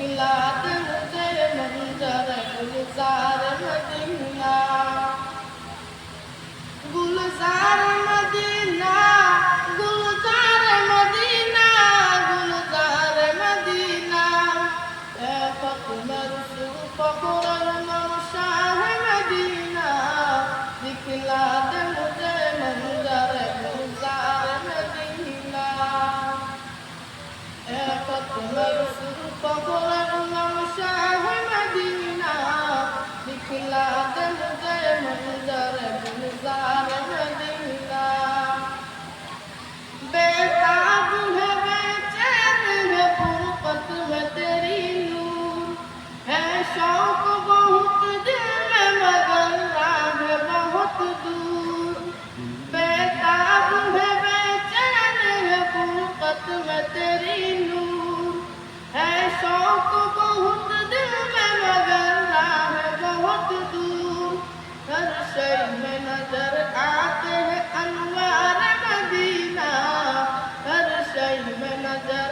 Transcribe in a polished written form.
दिखला दे मुझे मंजर गुलजार मदीना, गुलजार मदीना, गुलजार मदीना, गुलजार मदीना। ए फख्र फख्र शाह मदीना, दिखला दे मुझे मंजर गुलजार मदीना। ए फख्र फख्र शाह मदीना, दिखला दे मुझे मंजर गुलजार मदीना। बेताब है बेचैन है फुरकत में तेरी नूर, है शौक बहुत दिल में मगर राह बहुत दूर। बेताब है बेचैन है फुरकत में तेरी नूर, है शौक बहुत दिल में मगर राह बहुत दूर। हर शय में नजर आते हैं अनवार मदीना, हर शय में नजर